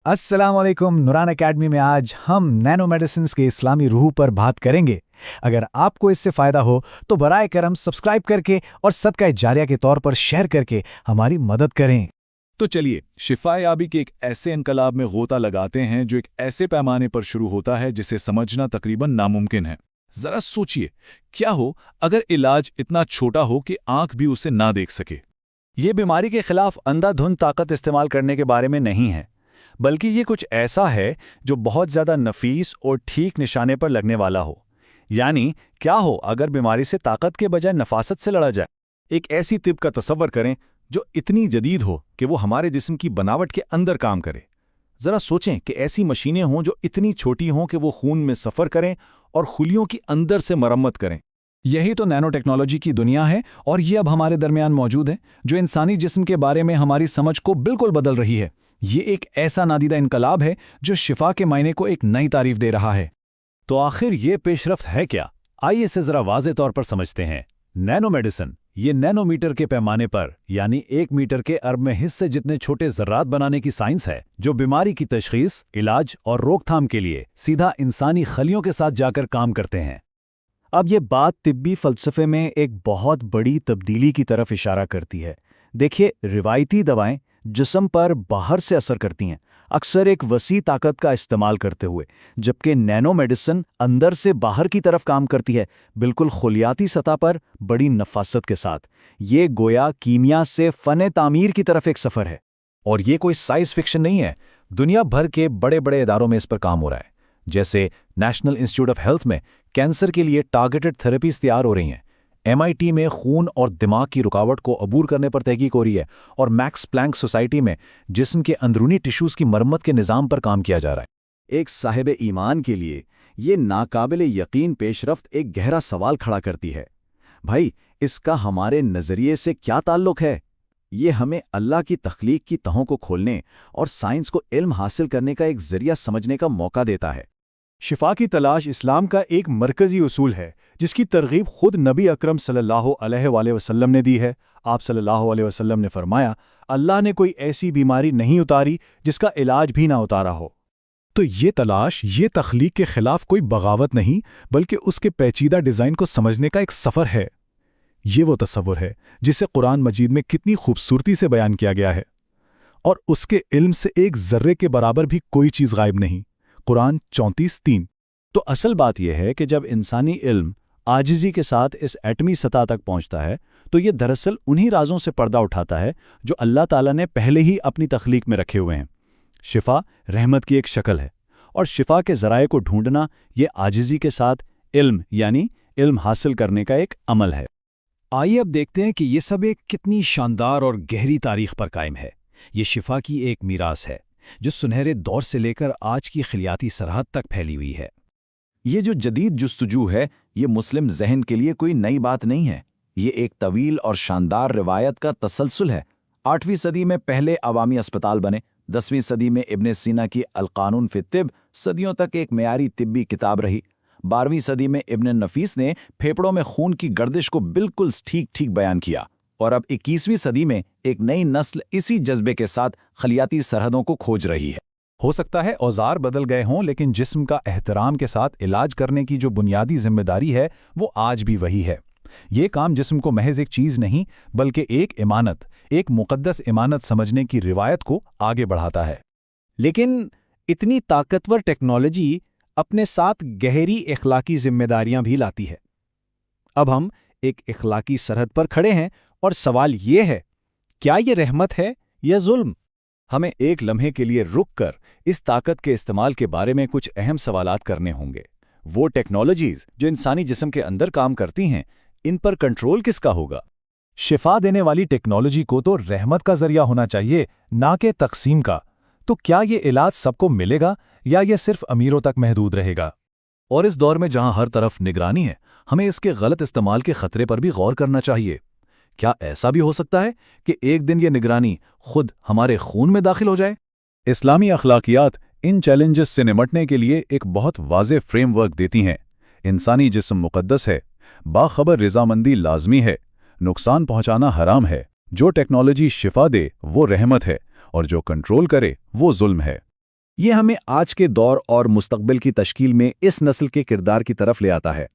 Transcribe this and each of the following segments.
अस्सलाम वालेकुम। नूरान एकेडमी में आज हम नैनो मेडिसिन्स के इस्लामी रूह पर बात करेंगे। अगर आपको इससे फ़ायदा हो तो बराए करम सब्सक्राइब करके और सदका जारिया के तौर पर शेयर करके हमारी मदद करें। तो चलिए शिफा-ए-याबी के एक ऐसे इनकलाब में गोता लगाते हैं जो एक ऐसे पैमाने पर शुरू होता है जिसे समझना तकरीबन नामुमकिन है। जरा सोचिए, क्या हो अगर इलाज इतना छोटा हो कि आंख भी उसे ना देख सके। ये बीमारी के खिलाफ अंधाधुंध ताकत इस्तेमाल करने के बारे में नहीं है, बल्कि ये कुछ ऐसा है जो बहुत ज़्यादा नफीस और ठीक निशाने पर लगने वाला हो। यानी क्या हो अगर बीमारी से ताकत के बजाय नफासत से लड़ा जाए। एक ऐसी तिब का तसव्वुर करें जो इतनी जदीद हो कि वो हमारे जिस्म की बनावट के अंदर काम करे। ज़रा सोचें कि ऐसी मशीनें हों जो इतनी छोटी हों कि वो खून में सफ़र करें और खुलियों की अंदर से मरम्मत करें। यही तो नैनो टेक्नोलॉजी की दुनिया है और ये अब हमारे दरमियान मौजूद है, जो इंसानी जिस्म के बारे में हमारी समझ को बिल्कुल बदल रही है। ये एक ऐसा नादीदा इनकलाब है जो शिफा के मायने को एक नई तारीफ दे रहा है। तो आखिर ये पेशरफ्त है क्या? आइए इसे ज़रा वाज़े तौर पर समझते हैं। नैनो मेडिसिन, ये नैनोमीटर के पैमाने पर यानी 1 मीटर के अरब में हिस्से जितने छोटे ज़र्रात बनाने की साइंस है, जो बीमारी की तशख़ीस, इलाज और रोकथाम के लिए सीधा इंसानी खलियों के साथ जाकर काम करते हैं। अब ये बात तिब्बी फ़लसफ़े में एक बहुत बड़ी तब्दीली की तरफ इशारा करती है। देखिए, रिवायती दवाएं जिस्म पर बाहर से असर करती हैं, अक्सर एक वसी ताकत का इस्तेमाल करते हुए, जबकि नैनो मेडिसिन अंदर से बाहर की तरफ काम करती है, बिल्कुल खुलियाती सतह पर बड़ी नफासत के साथ। ये गोया कीमिया से फ़न तामीर की तरफ एक सफ़र है। और ये कोई साइंस फिक्शन नहीं है। दुनिया भर के बड़े बड़े इदारों में इस पर काम हो रहा है। जैसे नेशनल इंस्टीट्यूट ऑफ हेल्थ में कैंसर के लिए टारगेटेड थेरेपीज तैयार हो रही हैं। MIT में खून और दिमाग की रुकावट को अबूर करने पर तहकीक हो रही है। और मैक्स प्लैंक सोसाइटी में जिस्म के अंदरूनी टिश्यूज़ की मरम्मत के निज़ाम पर काम किया जा रहा है। एक साहिब ईमान के लिए ये नाकाबिल यकीन पेशरफ्त एक गहरा सवाल खड़ा करती है। भाई, इसका हमारे नज़रिए से क्या ताल्लुक़ है? ये हमें अल्लाह की तख्लीक की तहों को खोलने और साइंस को इल्म हासिल करने का एक ज़रिया समझने का मौका देता है। शिफा की तलाश इस्लाम का एक मरकज़ी उसूल है, जिसकी तरगीब खुद नबी अकरम सल्लल्लाहु अलैहि वसल्लम ने दी है। आप सल्लल्लाहु अलैहि वसल्लम ने फरमाया, अल्लाह ने कोई ऐसी बीमारी नहीं उतारी जिसका इलाज भी ना उतारा हो। तो ये तलाश, ये तख्लीक के खिलाफ कोई बगावत नहीं, बल्कि उसके पेचीदा डिज़ाइन को समझने का एक सफ़र है। ये वो तसव्वुर है जिसे कुरान मजीद में कितनी खूबसूरती से बयान किया गया है। और उसके इल्म से एक ज़र्रे के बराबर भी कोई चीज़ गायब नहीं। कुरान 34:3। तो असल बात यह है कि जब इंसानी इल्म आजिज़ी के साथ इस एटमी सतह तक पहुंचता है, तो ये दरअसल उन्हीं राजों से पर्दा उठाता है जो अल्लाह ताला ने पहले ही अपनी तख्लीक में रखे हुए हैं। शिफा रहमत की एक शक्ल है, और शिफा के ज़राए को ढूंढना ये आजिज़ी के साथ इल्म यानी इल्म हासिल करने का एक अमल है। आइए अब देखते हैं कि ये सब एक कितनी शानदार और गहरी तारीख पर कायम है। ये शिफा की एक मीरास है जो सुनहरे दौर से लेकर आज की खिलियाती सरहद तक फैली हुई है। ये जो जदीद जुस्तजू है, ये मुस्लिम जहन के लिए कोई नई बात नहीं है। ये एक तवील और शानदार रिवायत का तसलसल है। 8वीं सदी में पहले अवामी अस्पताल बने। 10वीं सदी में इब्न सीना की अल-कानून फी तिब सदियों तक एक मेयारी तिब्बी किताब रही। 12वीं सदी में इब्न नफीस ने फेफड़ों में खून की गर्दिश को बिल्कुल ठीक बयान किया। और अब 21वीं सदी में एक नई नस्ल इसी जज्बे के साथ खलियाती सरहदों को खोज रही है। हो सकता है औजार बदल गए हों, लेकिन जिस्म का एहतराम के साथ इलाज करने की जो बुनियादी जिम्मेदारी है वो आज भी वही है। ये काम जिस्म को महज एक चीज़ नहीं, बल्कि एक इमानत, एक मुक़द्दस इमानत समझने की रिवायत को आगे बढ़ाता है। लेकिन इतनी ताकतवर टेक्नोलॉजी अपने साथ गहरी इखलाकी जिम्मेदारियां भी लाती है। अब हम एक इखलाकी सरहद पर खड़े हैं और सवाल ये है, क्या ये रहमत है या जुल्म? हमें एक लम्हे के लिए रुक कर इस ताकत के इस्तेमाल के बारे में कुछ अहम सवालात करने होंगे। वो टेक्नोलॉजीज़ जो इंसानी जिस्म के अंदर काम करती हैं, इन पर कंट्रोल किसका होगा? शिफा देने वाली टेक्नोलॉजी को तो रहमत का जरिया होना चाहिए, ना कि तकसीम का। तो क्या ये इलाज सबको मिलेगा या ये सिर्फ अमीरों तक महदूद रहेगा? और इस दौर में जहां हर तरफ निगरानी है, हमें इसके गलत इस्तेमाल के खतरे पर भी गौर करना चाहिए। क्या ऐसा भी हो सकता है कि एक दिन ये निगरानी खुद हमारे खून में दाखिल हो जाए? इस्लामी अखलाकियात इन चैलेंजेस से निमटने के लिए एक बहुत वाज़ेह फ्रेमवर्क देती हैं। इंसानी जिस्म मुक़द्दस है, बाखबर रज़ामंदी लाजमी है, नुकसान पहुंचाना हराम है। जो टेक्नोलॉजी शिफा दे वो रहमत है, और जो कंट्रोल करे वो जुल्म है। یہ ہمیں آج کے دور اور مستقبل کی تشکیل میں اس نسل کے کردار کی طرف لے آتا ہے۔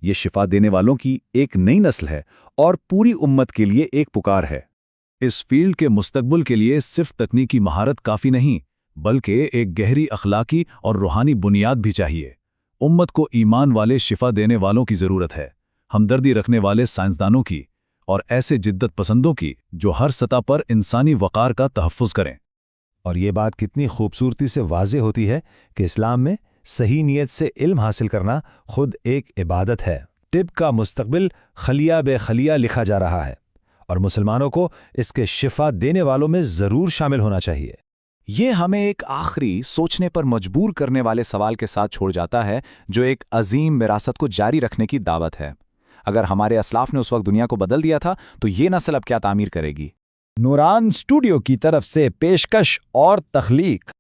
یہ شفا دینے والوں کی ایک نئی نسل ہے اور پوری امت کے لیے ایک پکار ہے۔ اس فیلڈ کے مستقبل کے لیے صرف تکنیکی مہارت کافی نہیں، بلکہ ایک گہری اخلاقی اور روحانی بنیاد بھی چاہیے۔ امت کو ایمان والے شفا دینے والوں کی ضرورت ہے، ہمدردی رکھنے والے سائنسدانوں کی، اور ایسے جدت پسندوں کی جو ہر سطح پر انسانی وقار کا تحفظ کریں۔ اور یہ بات کتنی خوبصورتی سے واضح ہوتی ہے کہ اسلام میں صحیح نیت سے علم حاصل کرنا خود ایک عبادت ہے۔ طب کا مستقبل خلیہ بے خلیہ لکھا جا رہا ہے، اور مسلمانوں کو اس کے شفا دینے والوں میں ضرور شامل ہونا چاہیے۔ یہ ہمیں ایک آخری سوچنے پر مجبور کرنے والے سوال کے ساتھ چھوڑ جاتا ہے، جو ایک عظیم وراثت کو جاری رکھنے کی دعوت ہے۔ اگر ہمارے اسلاف نے اس وقت دنیا کو بدل دیا تھا تو یہ نسل اب کیا تعمیر کرے گی؟ نوران اسٹوڈیو کی طرف سے پیشکش اور تخلیق